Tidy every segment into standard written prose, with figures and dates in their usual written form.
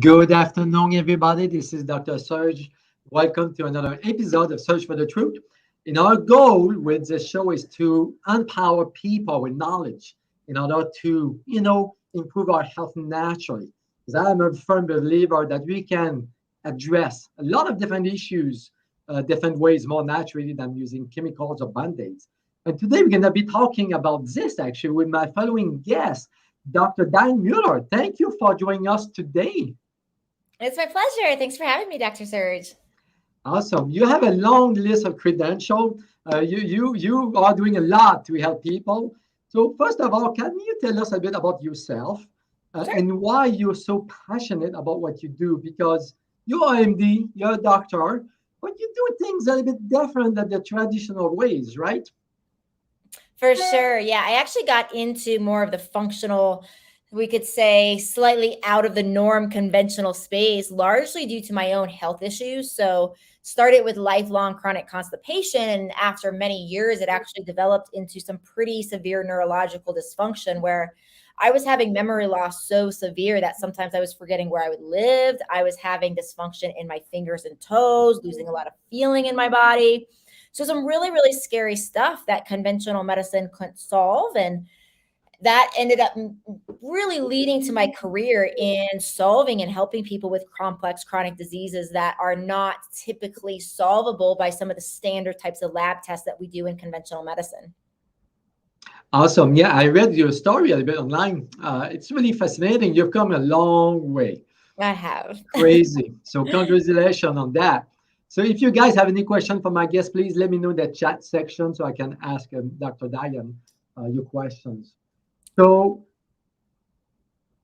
Good afternoon, everybody. This is Dr. Serge. Welcome to another episode of Search for the Truth. And our goal with this show is to empower people with knowledge in order to, improve our health naturally. Because I'm a firm believer that we can address a lot of different issues, different ways more naturally than using chemicals or band-aids. And today we're going to be talking about this actually with my following guest, Dr. Diane Mueller. Thank you for joining us today. It's my pleasure. Thanks for having me, Dr. Serge. Awesome. You have a long list of credentials. You are doing a lot to help people. So first of all, can you tell us a bit about yourself Sure. and why you're so passionate about what you do? Because you're MD, you're a doctor, but you do things a little bit different than the traditional ways, right? For sure. Yeah, I actually got into more of the functional, we could say slightly out of the norm conventional space, largely due to my own health issues. So started with lifelong chronic constipation. And after many years, it actually developed into some pretty severe neurological dysfunction where I was having memory loss so severe that sometimes I was forgetting where I lived. I was having dysfunction in my fingers and toes, losing a lot of feeling in my body. So some really, really scary stuff that conventional medicine couldn't solve. And that ended up really leading to my career in solving and helping people with complex chronic diseases that are not typically solvable by some of the standard types of lab tests that we do in conventional medicine. Awesome. Yeah, I read your story a little bit online. It's really fascinating. You've come a long way. I have. Crazy. So congratulations on that. So if you guys have any question for my guest, please let me know in the chat section so I can ask Dr. Diane your questions. So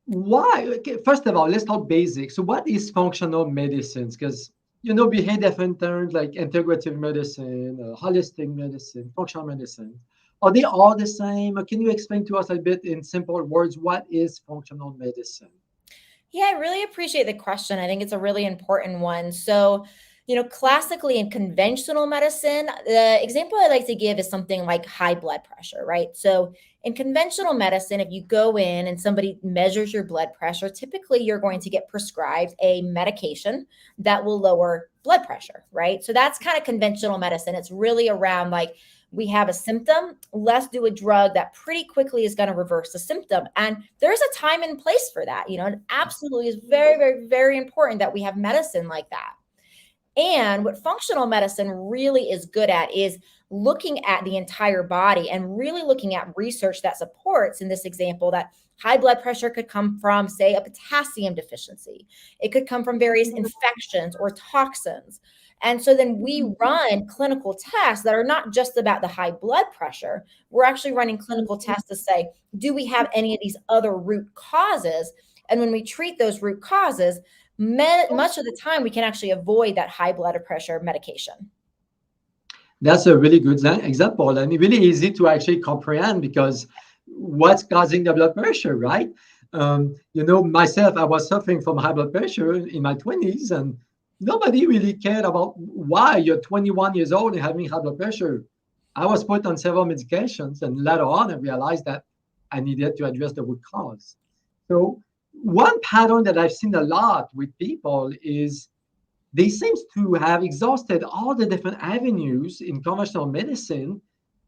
why? Okay, first of all, let's talk basics. So what is functional medicines? Because we hear different terms like integrative medicine, holistic medicine, functional medicine. Are they all the same? Or can you explain to us a bit in simple words what is functional medicine? Yeah, I really appreciate the question. I think it's a really important one. So, classically in conventional medicine, the example I like to give is something like high blood pressure, right? So, in conventional medicine, if you go in and somebody measures your blood pressure, typically you're going to get prescribed a medication that will lower blood pressure, right? So, that's kind of conventional medicine. It's really around like, we have a symptom, let's do a drug that pretty quickly is going to reverse the symptom. And there's a time and place for that. It absolutely is very, very, very important that we have medicine like that. And what functional medicine really is good at is looking at the entire body and really looking at research that supports, in this example, that high blood pressure could come from, say, a potassium deficiency. It could come from various infections or toxins. And so then we run clinical tests that are not just about the high blood pressure. We're actually running clinical tests to say, do we have any of these other root causes? And when we treat those root causes, much of the time we can actually avoid that high blood pressure medication. That's a really good example and really easy to actually comprehend because what's causing the blood pressure, right? Myself, I was suffering from high blood pressure in my 20s and nobody really cared about why you're 21 years old and having high blood pressure. I was put on several medications and later on I realized that I needed to address the root cause. So one pattern that I've seen a lot with people is they seem to have exhausted all the different avenues in conventional medicine,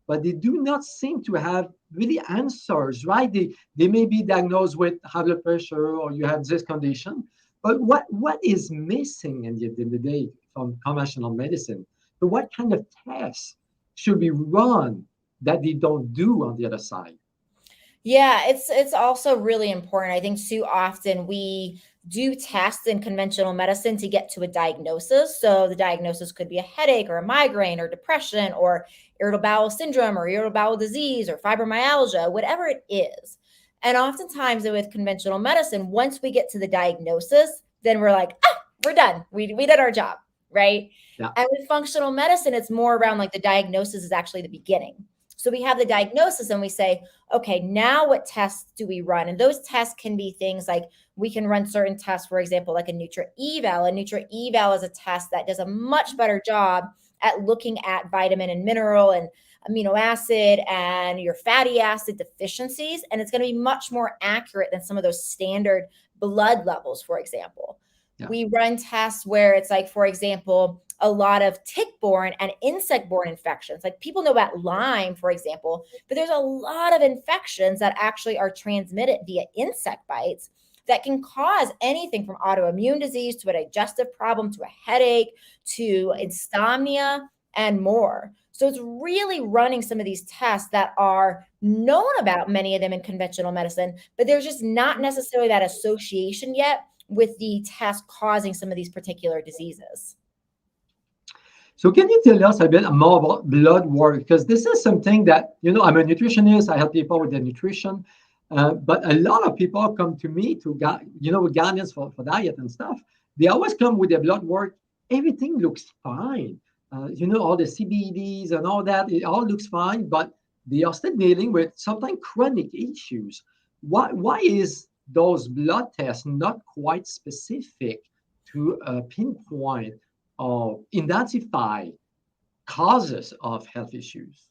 but they do not seem to have really answers, right? They may be diagnosed with high blood pressure or you have this condition, but what is missing in the end of the day from conventional medicine? So what kind of tests should be run that they don't do on the other side? Yeah, it's also really important. I think too often we do tests in conventional medicine to get to a diagnosis. So the diagnosis could be a headache or a migraine or depression or irritable bowel syndrome or irritable bowel disease or fibromyalgia, whatever it is. And oftentimes with conventional medicine, once we get to the diagnosis, then we're like, we're done. We did our job, right? Yeah. And with functional medicine, it's more around like the diagnosis is actually the beginning. So we have the diagnosis and we say, okay, now what tests do we run? And those tests can be things like we can run certain tests, for example, like a Nutra-Eval. A Nutra-Eval is a test that does a much better job at looking at vitamin and mineral and amino acid and your fatty acid deficiencies. And it's going to be much more accurate than some of those standard blood levels, for example. Yeah. We run tests where it's like, for example, a lot of tick-borne and insect-borne infections. Like people know about Lyme, for example, but there's a lot of infections that actually are transmitted via insect bites that can cause anything from autoimmune disease to a digestive problem to a headache to insomnia and more. So it's really running some of these tests that are known about, many of them in conventional medicine, but there's just not necessarily that association yet with the test causing some of these particular diseases. So can you tell us a bit more about blood work? Because this is something that, I'm a nutritionist. I help people with their nutrition. But a lot of people come to me with guidance for diet and stuff. They always come with their blood work. Everything looks fine. All the CBDs and all that, it all looks fine, but they are still dealing with sometimes chronic issues. Why is those blood tests not quite specific to pinpoint or identify causes of health issues?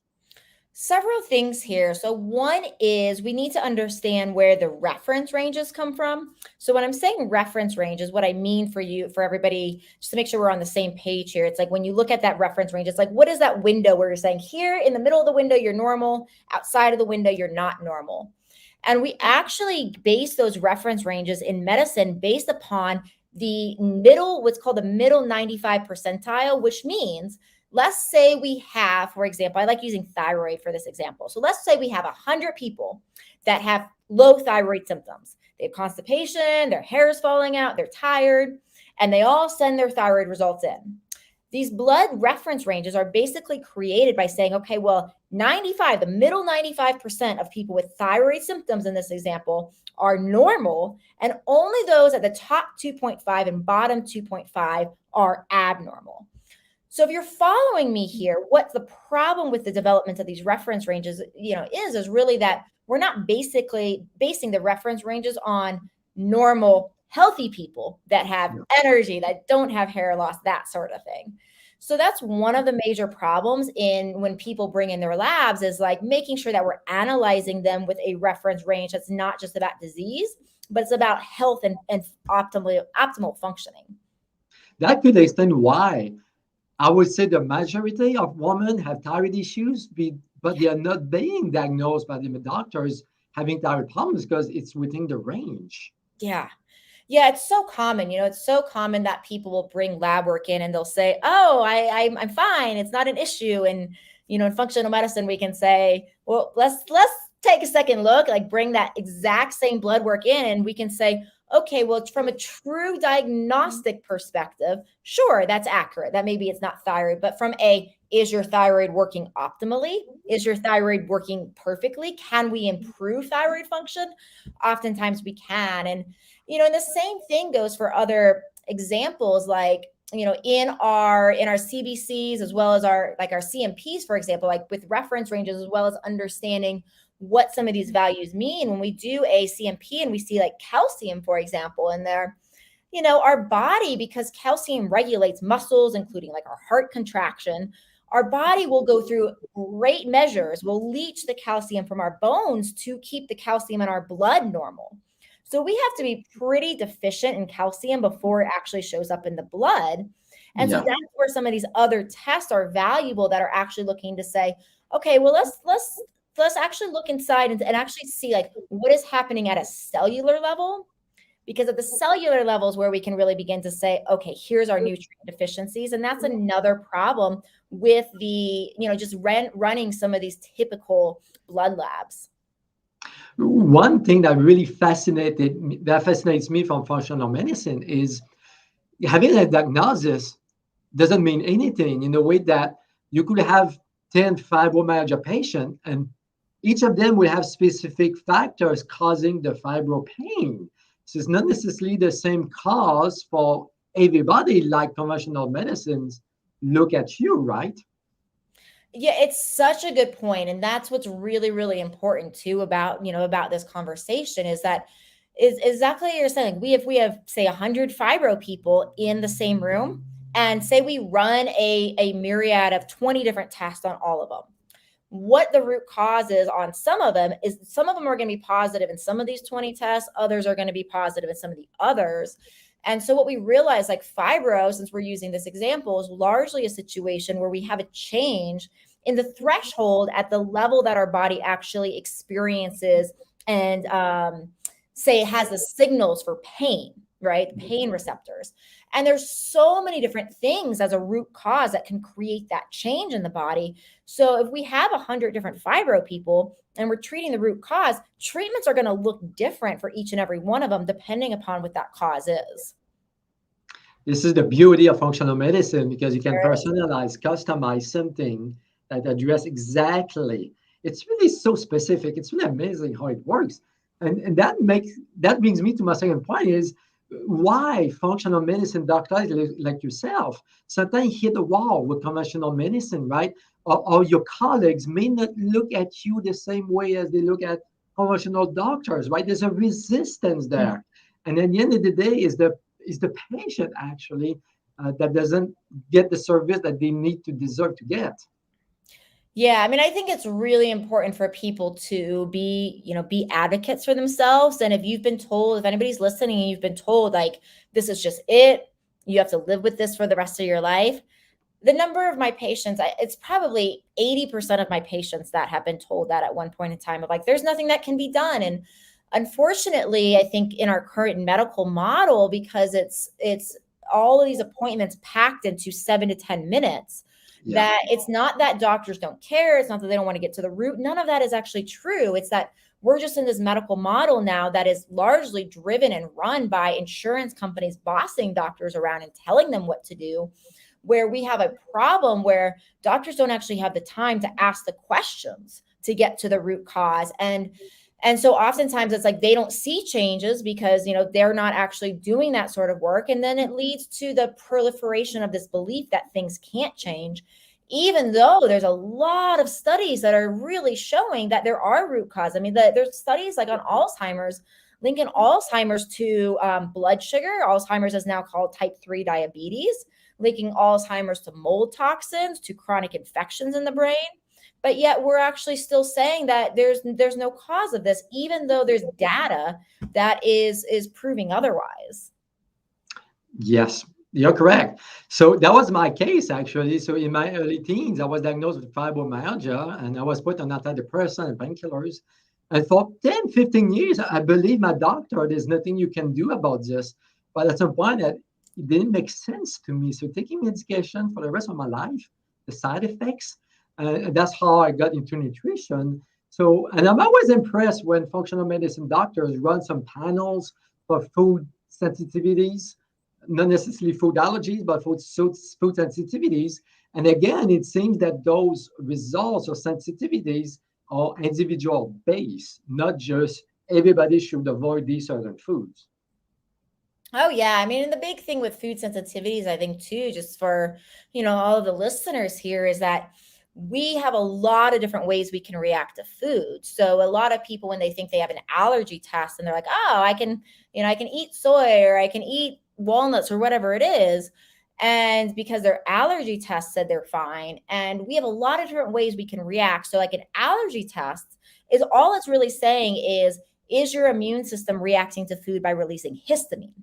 Several things here. So one is we need to understand where the reference ranges come from. So when I'm saying reference ranges, what I mean for everybody, just to make sure we're on the same page here, it's like when you look at that reference range, it's like, what is that window where you're saying here in the middle of the window, you're normal, outside of the window, you're not normal. And we actually base those reference ranges in medicine based upon the middle, what's called the middle 95 percentile, which means let's say we have, for example, I like using thyroid for this example. So let's say we have 100 people that have low thyroid symptoms. They have constipation, their hair is falling out, they're tired, and they all send their thyroid results in. These blood reference ranges are basically created by saying, okay, well, the middle 95% of people with thyroid symptoms in this example are normal, and only those at the top 2.5 and bottom 2.5 are abnormal. So if you're following me here, what's the problem with the development of these reference ranges, is really that we're not basically basing the reference ranges on normal, healthy people that have energy, that don't have hair loss, that sort of thing. So that's one of the major problems in when people bring in their labs is like making sure that we're analyzing them with a reference range that's not just about disease, but it's about health and optimal functioning. That could explain why I would say the majority of women have thyroid issues, but they are not being diagnosed by the doctors having thyroid problems because it's within the range. Yeah. Yeah, it's so common. It's so common that people will bring lab work in and they'll say, oh, I'm fine. It's not an issue. And, in functional medicine, we can say, well, let's take a second look, like bring that exact same blood work in and we can say, okay, well, from a true diagnostic perspective, sure, that's accurate. That maybe it's not thyroid, but is your thyroid working optimally? Is your thyroid working perfectly? Can we improve thyroid function? Oftentimes we can. And, and the same thing goes for other examples, like, in our CBCs, as well as our CMPs, for example, like with reference ranges, as well as understanding what some of these values mean. When we do a CMP and we see like calcium, for example, in there, our body, because calcium regulates muscles, including like our heart contraction, our body will go through great measures, will leach the calcium from our bones to keep the calcium in our blood normal. So we have to be pretty deficient in calcium before it actually shows up in the blood. And so that's where some of these other tests are valuable that are actually looking to say, okay, well, let's actually look inside and actually see like what is happening at a cellular level, because at the cellular levels where we can really begin to say, okay, here's our nutrient deficiencies. And that's another problem with the, just running some of these typical blood labs. One thing that really fascinates me from functional medicine is having a diagnosis doesn't mean anything, in the way that you could have 10 fibromyalgia patients and each of them will have specific factors causing the fibro pain. So it's not necessarily the same cause for everybody, like conventional medicines look at you, right? Yeah, it's such a good point. And that's what's really, really important too about this conversation is exactly what you're saying. We have say 100 fibro people in the same room and say we run a myriad of 20 different tests on all of them. what the root cause is on some of them is some of them are going to be positive in some of these 20 tests, others are going to be positive in some of the others. And so what we realize, like fibro, since we're using this example, is largely a situation where we have a change in the threshold at the level that our body actually experiences and say it has the signals for pain, right? The pain receptors. And there's so many different things as a root cause that can create that change in the body. So if we have 100 different fibro people and we're treating the root cause, treatments are going to look different for each and every one of them, depending upon what that cause is. This is the beauty of functional medicine, because you can personalize, customize something that address exactly. It's really so specific. It's really amazing how it works. And that brings me to my second point is why functional medicine doctors like yourself sometimes hit the wall with conventional medicine, right? Or your colleagues may not look at you the same way as they look at conventional doctors, right? There's a resistance there. And at the end of the day is the patient actually that doesn't get the service that they need to deserve to get. Yeah, I mean, I think it's really important for people to be advocates for themselves. And if you've been told, if anybody's listening and you've been told like, this is just it, you have to live with this for the rest of your life. The number of my patients, it's probably 80% of my patients that have been told that at one point in time of like, there's nothing that can be done. And unfortunately, I think in our current medical model, because it's all of these appointments packed into 7 to 10 minutes, that it's not that doctors don't care. It's not that they don't want to get to the root. None of that is actually true. It's that we're just in this medical model now that is largely driven and run by insurance companies bossing doctors around and telling them what to do, where we have a problem where doctors don't actually have the time to ask the questions to get to the root cause. And so oftentimes it's like they don't see changes because, they're not actually doing that sort of work. And then it leads to the proliferation of this belief that things can't change, even though there's a lot of studies that are really showing that there are root cause. I mean, there's studies like on Alzheimer's, linking Alzheimer's to blood sugar. Alzheimer's is now called type 3 diabetes, linking Alzheimer's to mold toxins, to chronic infections in the brain. But yet we're actually still saying that there's no cause of this, even though there's data that is proving otherwise. Yes, you're correct. So that was my case, actually. So in my early teens, I was diagnosed with fibromyalgia, and I was put on antidepressant and painkillers. And for 10, 15 years, I believed my doctor, there's nothing you can do about this. But at some point, it didn't make sense to me. So taking medication for the rest of my life, the side effects, that's how I got into nutrition. So, and I'm always impressed when functional medicine doctors run some panels for food sensitivities, not necessarily food allergies, but food sensitivities. And again, it seems that those results or sensitivities are individual based, not just everybody should avoid these certain foods. Oh, yeah. I mean, and the big thing with food sensitivities, I think, too, just for, all of the listeners here is that we have a lot of different ways we can react to food. So a lot of people, when they think they have an allergy test and they're like, oh, I can eat soy or I can eat walnuts or whatever it is. And because their allergy test said they're fine. And we have a lot of different ways we can react. So like an allergy test is all it's really saying is your immune system reacting to food by releasing histamine?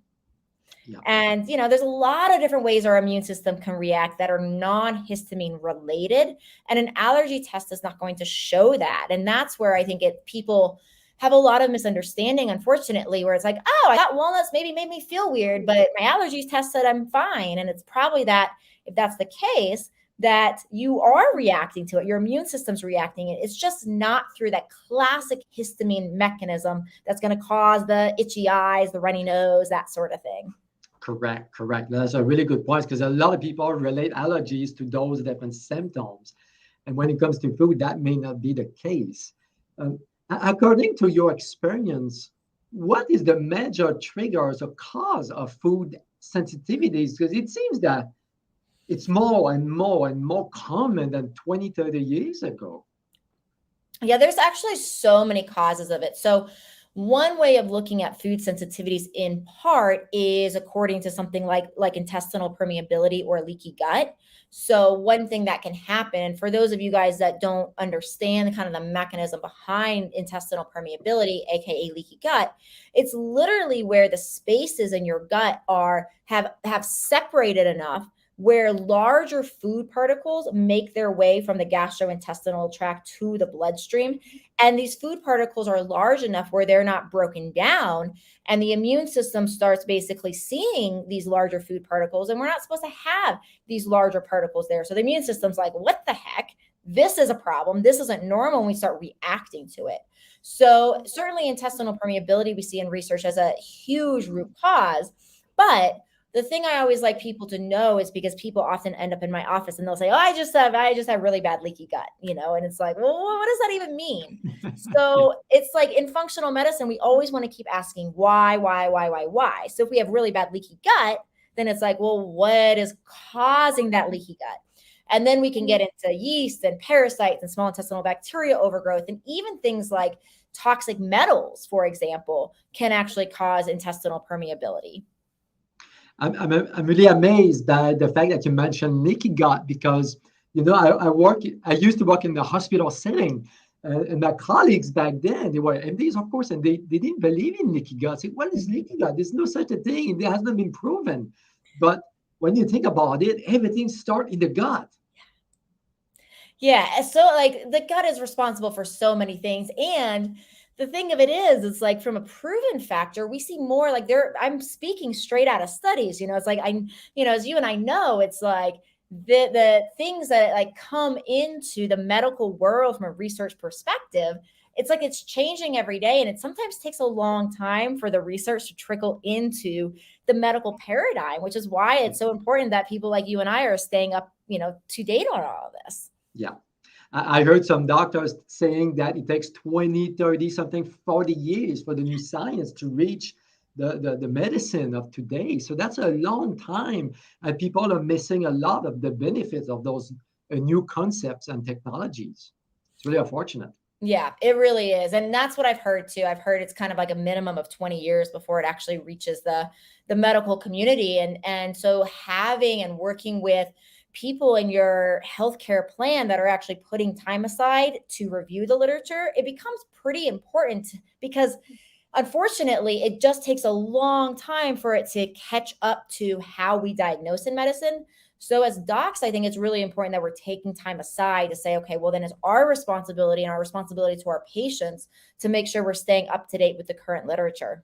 Yeah. And, there's a lot of different ways our immune system can react that are non-histamine related. And an allergy test is not going to show that. And that's where I think people have a lot of misunderstanding, unfortunately, where it's like, oh, I thought walnuts maybe made me feel weird, but my allergies test said I'm fine. And it's probably that if that's the case, that you are reacting to it. Your immune system's reacting it. It's just not through that classic histamine mechanism that's going to cause the itchy eyes, the runny nose, that sort of thing. Correct. That's a really good point, because a lot of people relate allergies to those different symptoms. And when it comes to food, that may not be the case. According to your experience, what is the major triggers or cause of food sensitivities? Because it seems that it's more and more common than 20, 30 years ago. Yeah, there's actually so many causes of it. So One way of looking at food sensitivities in part is according to something like intestinal permeability or leaky gut. So one thing that can happen for those of you guys that don't understand kind of the mechanism behind intestinal permeability, aka leaky gut, it's literally where the spaces in your gut have separated enough where larger food particles make their way from the gastrointestinal tract to the bloodstream. And these food particles are large enough where they're not broken down. And the immune system starts basically seeing these larger food particles. And we're not supposed to have these larger particles there. So the immune system's like, what the heck? This is a problem. This isn't normal. And we start reacting to it. So certainly intestinal permeability we see in research as a huge root cause. But the thing I always like people to know is because people often end up in my office and they'll say, "Oh, I just have really bad leaky gut," and it's like, well, what does that even mean? So it's like in functional medicine, we always want to keep asking why. So if we have really bad leaky gut, then it's like, well, what is causing that leaky gut? And then we can get into yeast and parasites and small intestinal bacteria overgrowth, and even things like toxic metals, for example, can actually cause intestinal permeability. I'm really amazed by the fact that you mentioned leaky gut because I used to work in the hospital setting, and my colleagues back then, they were MDs, of course, and they didn't believe in leaky gut. Say, what is leaky gut? There's no such a thing. It hasn't been proven. But when you think about it, everything starts in the gut. Yeah. So like the gut is responsible for so many things. And the thing of it is, it's like from a proven factor, we see more like I'm speaking straight out of studies, it's like as you and I know, it's like the things that like come into the medical world from a research perspective, it's like it's changing every day. And it sometimes takes a long time for the research to trickle into the medical paradigm, which is why it's so important that people like you and I are staying up, to date on all of this. Yeah. I heard some doctors saying that it takes 20, 30, something 40 years for the new science to reach the medicine of today. So that's a long time. And people are missing a lot of the benefits of those new concepts and technologies. It's really unfortunate. Yeah, it really is. And that's what I've heard too. I've heard it's kind of like a minimum of 20 years before it actually reaches the medical community. And so having and working with people in your healthcare plan that are actually putting time aside to review the literature, it becomes pretty important because unfortunately, it just takes a long time for it to catch up to how we diagnose in medicine. So as docs, I think it's really important that we're taking time aside to say, okay, well, then it's our responsibility and our responsibility to our patients to make sure we're staying up to date with the current literature.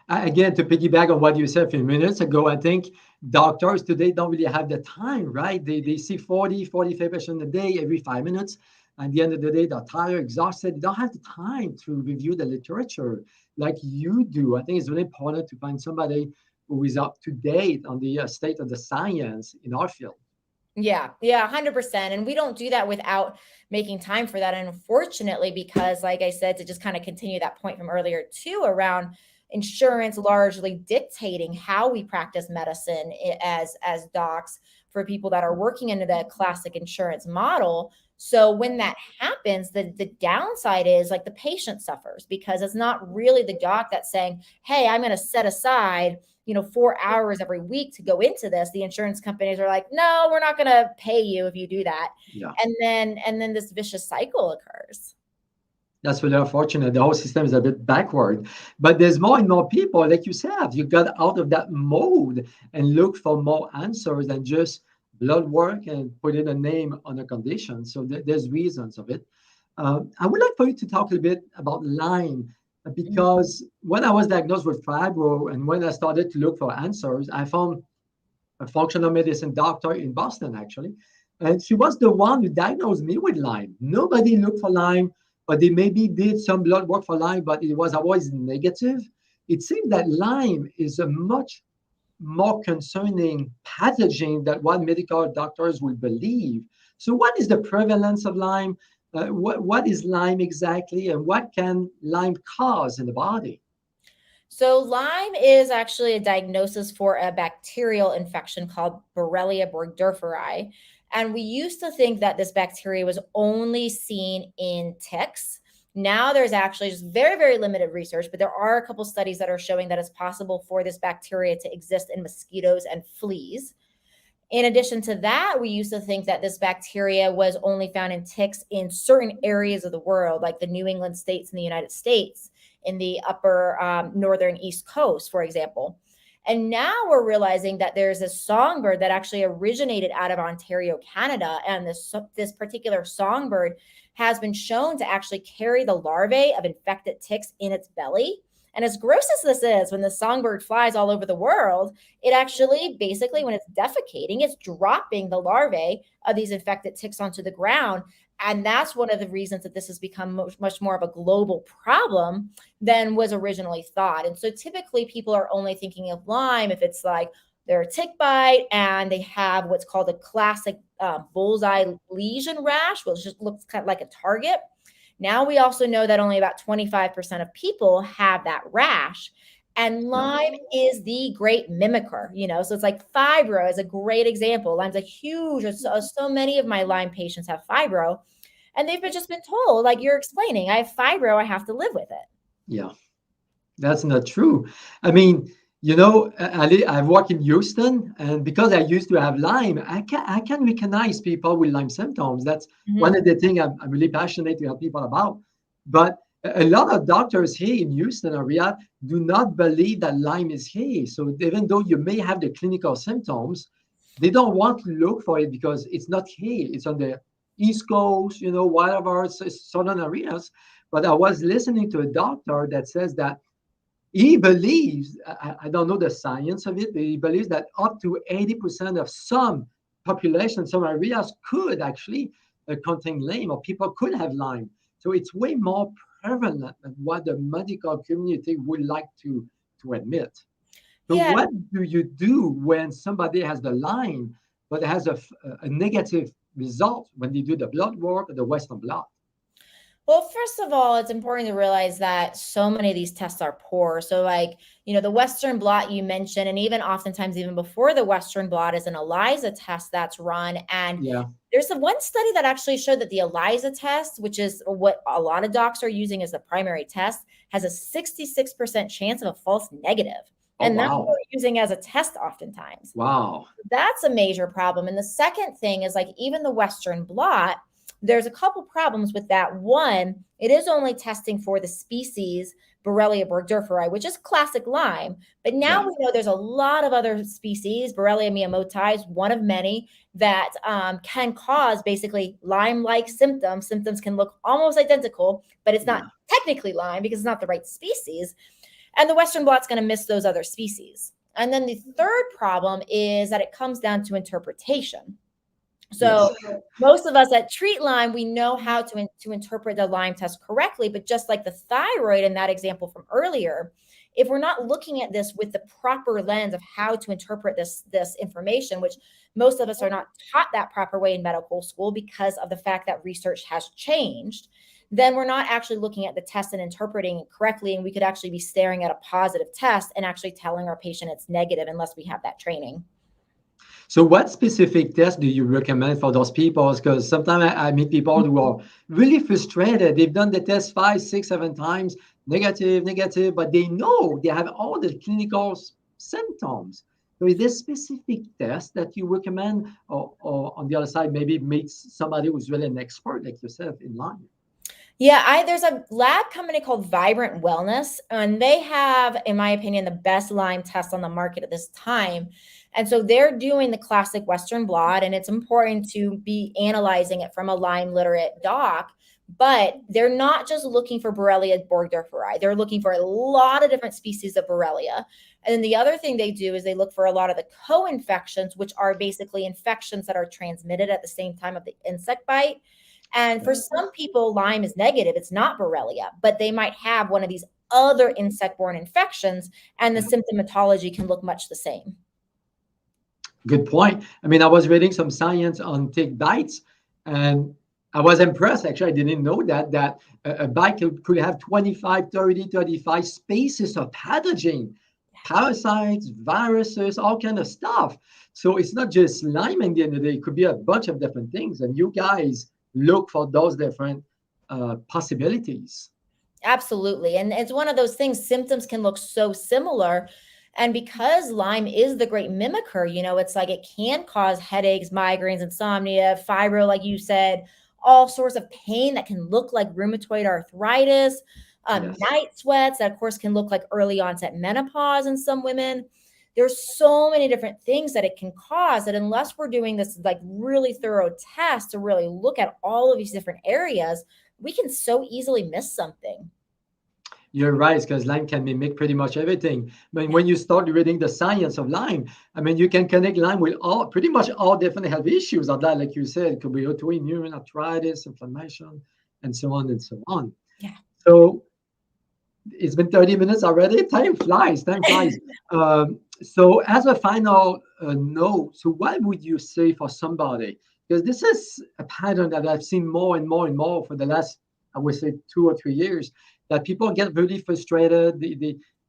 Again, to piggyback on what you said a few minutes ago, I think doctors today don't really have the time, right? They see 40, 45 patients a day every 5 minutes. At the end of the day, they're tired, exhausted. They don't have the time to review the literature like you do. I think it's really important to find somebody who is up to date on the state of the science in our field. Yeah, 100%. And we don't do that without making time for that. And unfortunately, because like I said, to just kind of continue that point from earlier too, around insurance largely dictating how we practice medicine as docs for people that are working under the classic insurance model. So when that happens, the downside is like the patient suffers because it's not really the doc that's saying, hey, I'm going to set aside 4 hours every week to go into this. The insurance companies are like, no, we're not going to pay you if you do that. Yeah. And then this vicious cycle occurs. That's really unfortunate. The whole system is a bit backward. But there's more and more people, like you said, you got out of that mode and look for more answers than just blood work and put in a name on a condition. So there's reasons of it. I would like for you to talk a little bit about Lyme, because when I was diagnosed with fibro and when I started to look for answers, I found a functional medicine doctor in Boston, actually. And she was the one who diagnosed me with Lyme. Nobody looked for Lyme, but they maybe did some blood work for Lyme, but it was always negative. It seems that Lyme is a much more concerning pathogen than what medical doctors will believe. So what is the prevalence of Lyme? What is Lyme exactly, and what can Lyme cause in the body? So Lyme is actually a diagnosis for a bacterial infection called Borrelia burgdorferi. And we used to think that this bacteria was only seen in ticks. Now there's actually just very, very limited research, but there are a couple studies that are showing that it's possible for this bacteria to exist in mosquitoes and fleas. In addition to that, we used to think that this bacteria was only found in ticks in certain areas of the world, like the New England states in the United States, in the upper northern East Coast, for example. And now we're realizing that there's a songbird that actually originated out of Ontario, Canada. And this particular songbird has been shown to actually carry the larvae of infected ticks in its belly. And as gross as this is, when the songbird flies all over the world, it actually basically, when it's defecating, it's dropping the larvae of these infected ticks onto the ground. And that's one of the reasons that this has become much more of a global problem than was originally thought. And so typically people are only thinking of Lyme if it's like they're a tick bite and they have what's called a classic bullseye lesion rash, which just looks kind of like a target. Now we also know that only about 25% of people have that rash. And Lyme is the great mimicker, so it's like fibro is a great example. Lyme's a huge, so many of my Lyme patients have fibro, and they've just been told, like you're explaining, I have fibro, I have to live with it. Yeah, that's not true. I mean, Ali, I've worked in Houston, and because I used to have Lyme, I can recognize people with Lyme symptoms. That's one of the things I'm really passionate to help people about. But a lot of doctors here in Houston area do not believe that Lyme is here. So even though you may have the clinical symptoms, they don't want to look for it because it's not here. It's on the East Coast, whatever, southern areas. But I was listening to a doctor that says that he believes, I don't know the science of it, but he believes that up to 80% of some population, some areas could actually contain Lyme, or people could have Lyme. So it's way more prevalent than what the medical community would like to admit. So what do you do when somebody has the Lyme, but has a negative result when they do the blood work or the Western blot? Well, first of all, it's important to realize that so many of these tests are poor. So the Western blot you mentioned, and even oftentimes even before the Western blot is an ELISA test that's run. And there's one study that actually showed that the ELISA test, which is what a lot of docs are using as the primary test, has a 66% chance of a false negative. And that's what we're using as a test oftentimes. Wow. That's a major problem. And the second thing is even the Western blot, there's a couple problems with that. One, it is only testing for the species Borrelia burgdorferi, which is classic Lyme. But now we know there's a lot of other species, Borrelia miyamotoi is one of many, that can cause basically Lyme-like symptoms. Symptoms can look almost identical, but it's not technically Lyme because it's not the right species. And the Western blot's going to miss those other species. And then the third problem is that it comes down to interpretation. So most of us that treat Lyme, we know how to interpret the Lyme test correctly, but just like the thyroid in that example from earlier, if we're not looking at this with the proper lens of how to interpret this information, which most of us are not taught that proper way in medical school because of the fact that research has changed, then we're not actually looking at the test and interpreting it correctly. And we could actually be staring at a positive test and actually telling our patient it's negative unless we have that training. So what specific test do you recommend for those people? Because sometimes I meet people who are really frustrated. They've done the test 5, 6, 7 times, negative, but they know they have all the clinical symptoms. So is there a specific test that you recommend, or on the other side, maybe meet somebody who's really an expert like yourself in Lyme? Yeah, there's a lab company called Vibrant Wellness, and they have, in my opinion, the best Lyme test on the market at this time. And so they're doing the classic Western blot, and it's important to be analyzing it from a Lyme literate doc, but they're not just looking for Borrelia burgdorferi. They're looking for a lot of different species of Borrelia. And then the other thing they do is they look for a lot of the co-infections, which are basically infections that are transmitted at the same time of the insect bite. And for some people, Lyme is negative. It's not Borrelia, but they might have one of these other insect-borne infections, and the symptomatology can look much the same. Good point. I mean, I was reading some science on tick bites, and I was impressed. Actually, I didn't know that a bite could have 25, 30, 35 species of pathogen, parasites, viruses, all kind of stuff. So it's not just Lyme at the end of the day. It could be a bunch of different things. And you guys look for those different possibilities. Absolutely. And it's one of those things, symptoms can look so similar. And because Lyme is the great mimicker, it's like it can cause headaches, migraines, insomnia, fibro, like you said, all sorts of pain that can look like rheumatoid arthritis, Yes. night sweats that, of course, can look like early onset menopause in some women. There's so many different things that it can cause that unless we're doing this like really thorough test to really look at all of these different areas, we can so easily miss something. You're right, because Lyme can mimic pretty much everything. But Yeah. when you start reading the science of Lyme, I mean, you can connect Lyme with pretty much all different health issues of that. Like you said, it could be autoimmune, arthritis, inflammation, and so on and so on. Yeah. So it's been 30 minutes already. Time flies. Time flies. So as a final note, so what would you say for somebody? Because this is a pattern that I've seen more and more and more for the last, I would say, 2 or 3 years, that people get really frustrated.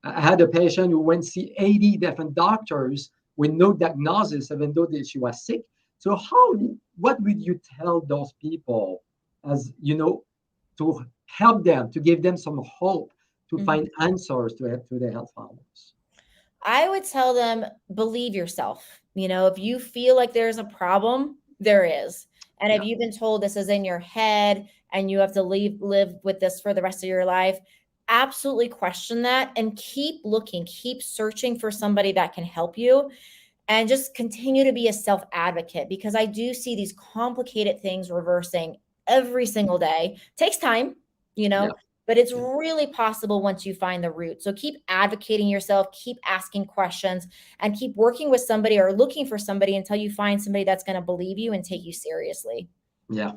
I had a patient who went see 80 different doctors with no diagnosis, even though she was sick. So what would you tell those people, as to help them, to give them some hope, to Mhm. find answers to their health problems? I would tell them, believe yourself. If you feel like there's a problem, there is. And if Yeah, you've been told this is in your head and you have to live with this for the rest of your life, absolutely question that and keep looking, keep searching for somebody that can help you. And just continue to be a self advocate, because I do see these complicated things reversing every single day. Takes time, you yeah, know, but it's yeah, really possible once you find the root. So keep advocating yourself, keep asking questions, and keep working with somebody or looking for somebody until you find somebody that's going to believe you and take you seriously. yeah.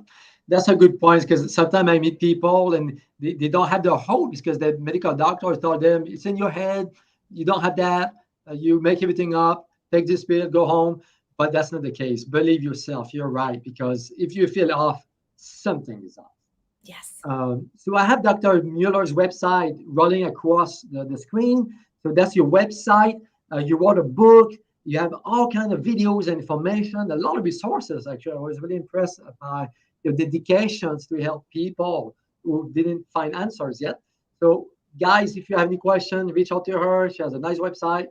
That's a good point, because sometimes I meet people and they don't have the hope because the medical doctors told them it's in your head. You don't have that. You make everything up. Take this pill, go home. But that's not the case. Believe yourself. You're right, because if you feel off, something is off. Yes. So I have Dr. Mueller's website rolling across the screen. So that's your website. You wrote a book. You have all kinds of videos and information, a lot of resources, actually. I was really impressed by your dedications to help people who didn't find answers yet. So, guys, if you have any questions, reach out to her. She has a nice website.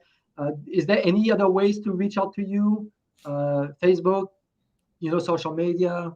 Is there any other ways to reach out to you? Facebook, social media?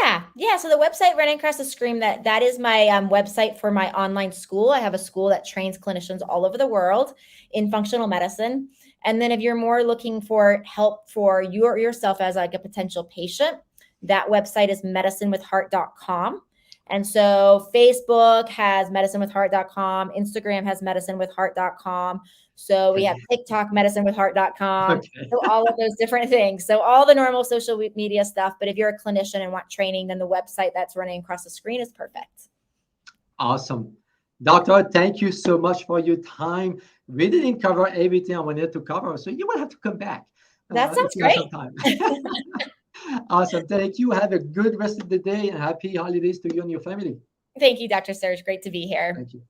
Yeah. So the website running across the screen, that is my website for my online school. I have a school that trains clinicians all over the world in functional medicine. And then if you're more looking for help for yourself as like a potential patient, that website is medicinewithheart.com. And so Facebook has medicinewithheart.com, Instagram has medicinewithheart.com. So we have Okay. TikTok, medicinewithheart.com. Okay. So all of those different things. So all the normal social media stuff. But if you're a clinician and want training, then the website that's running across the screen is perfect. Awesome. Doctor, thank you so much for your time. We didn't cover everything I wanted to cover, so you will have to come back That if sounds you have some time. great. Awesome. Thank you. Have a good rest of the day and happy holidays to you and your family. Thank you, Dr. Serge. Great to be here. Thank you.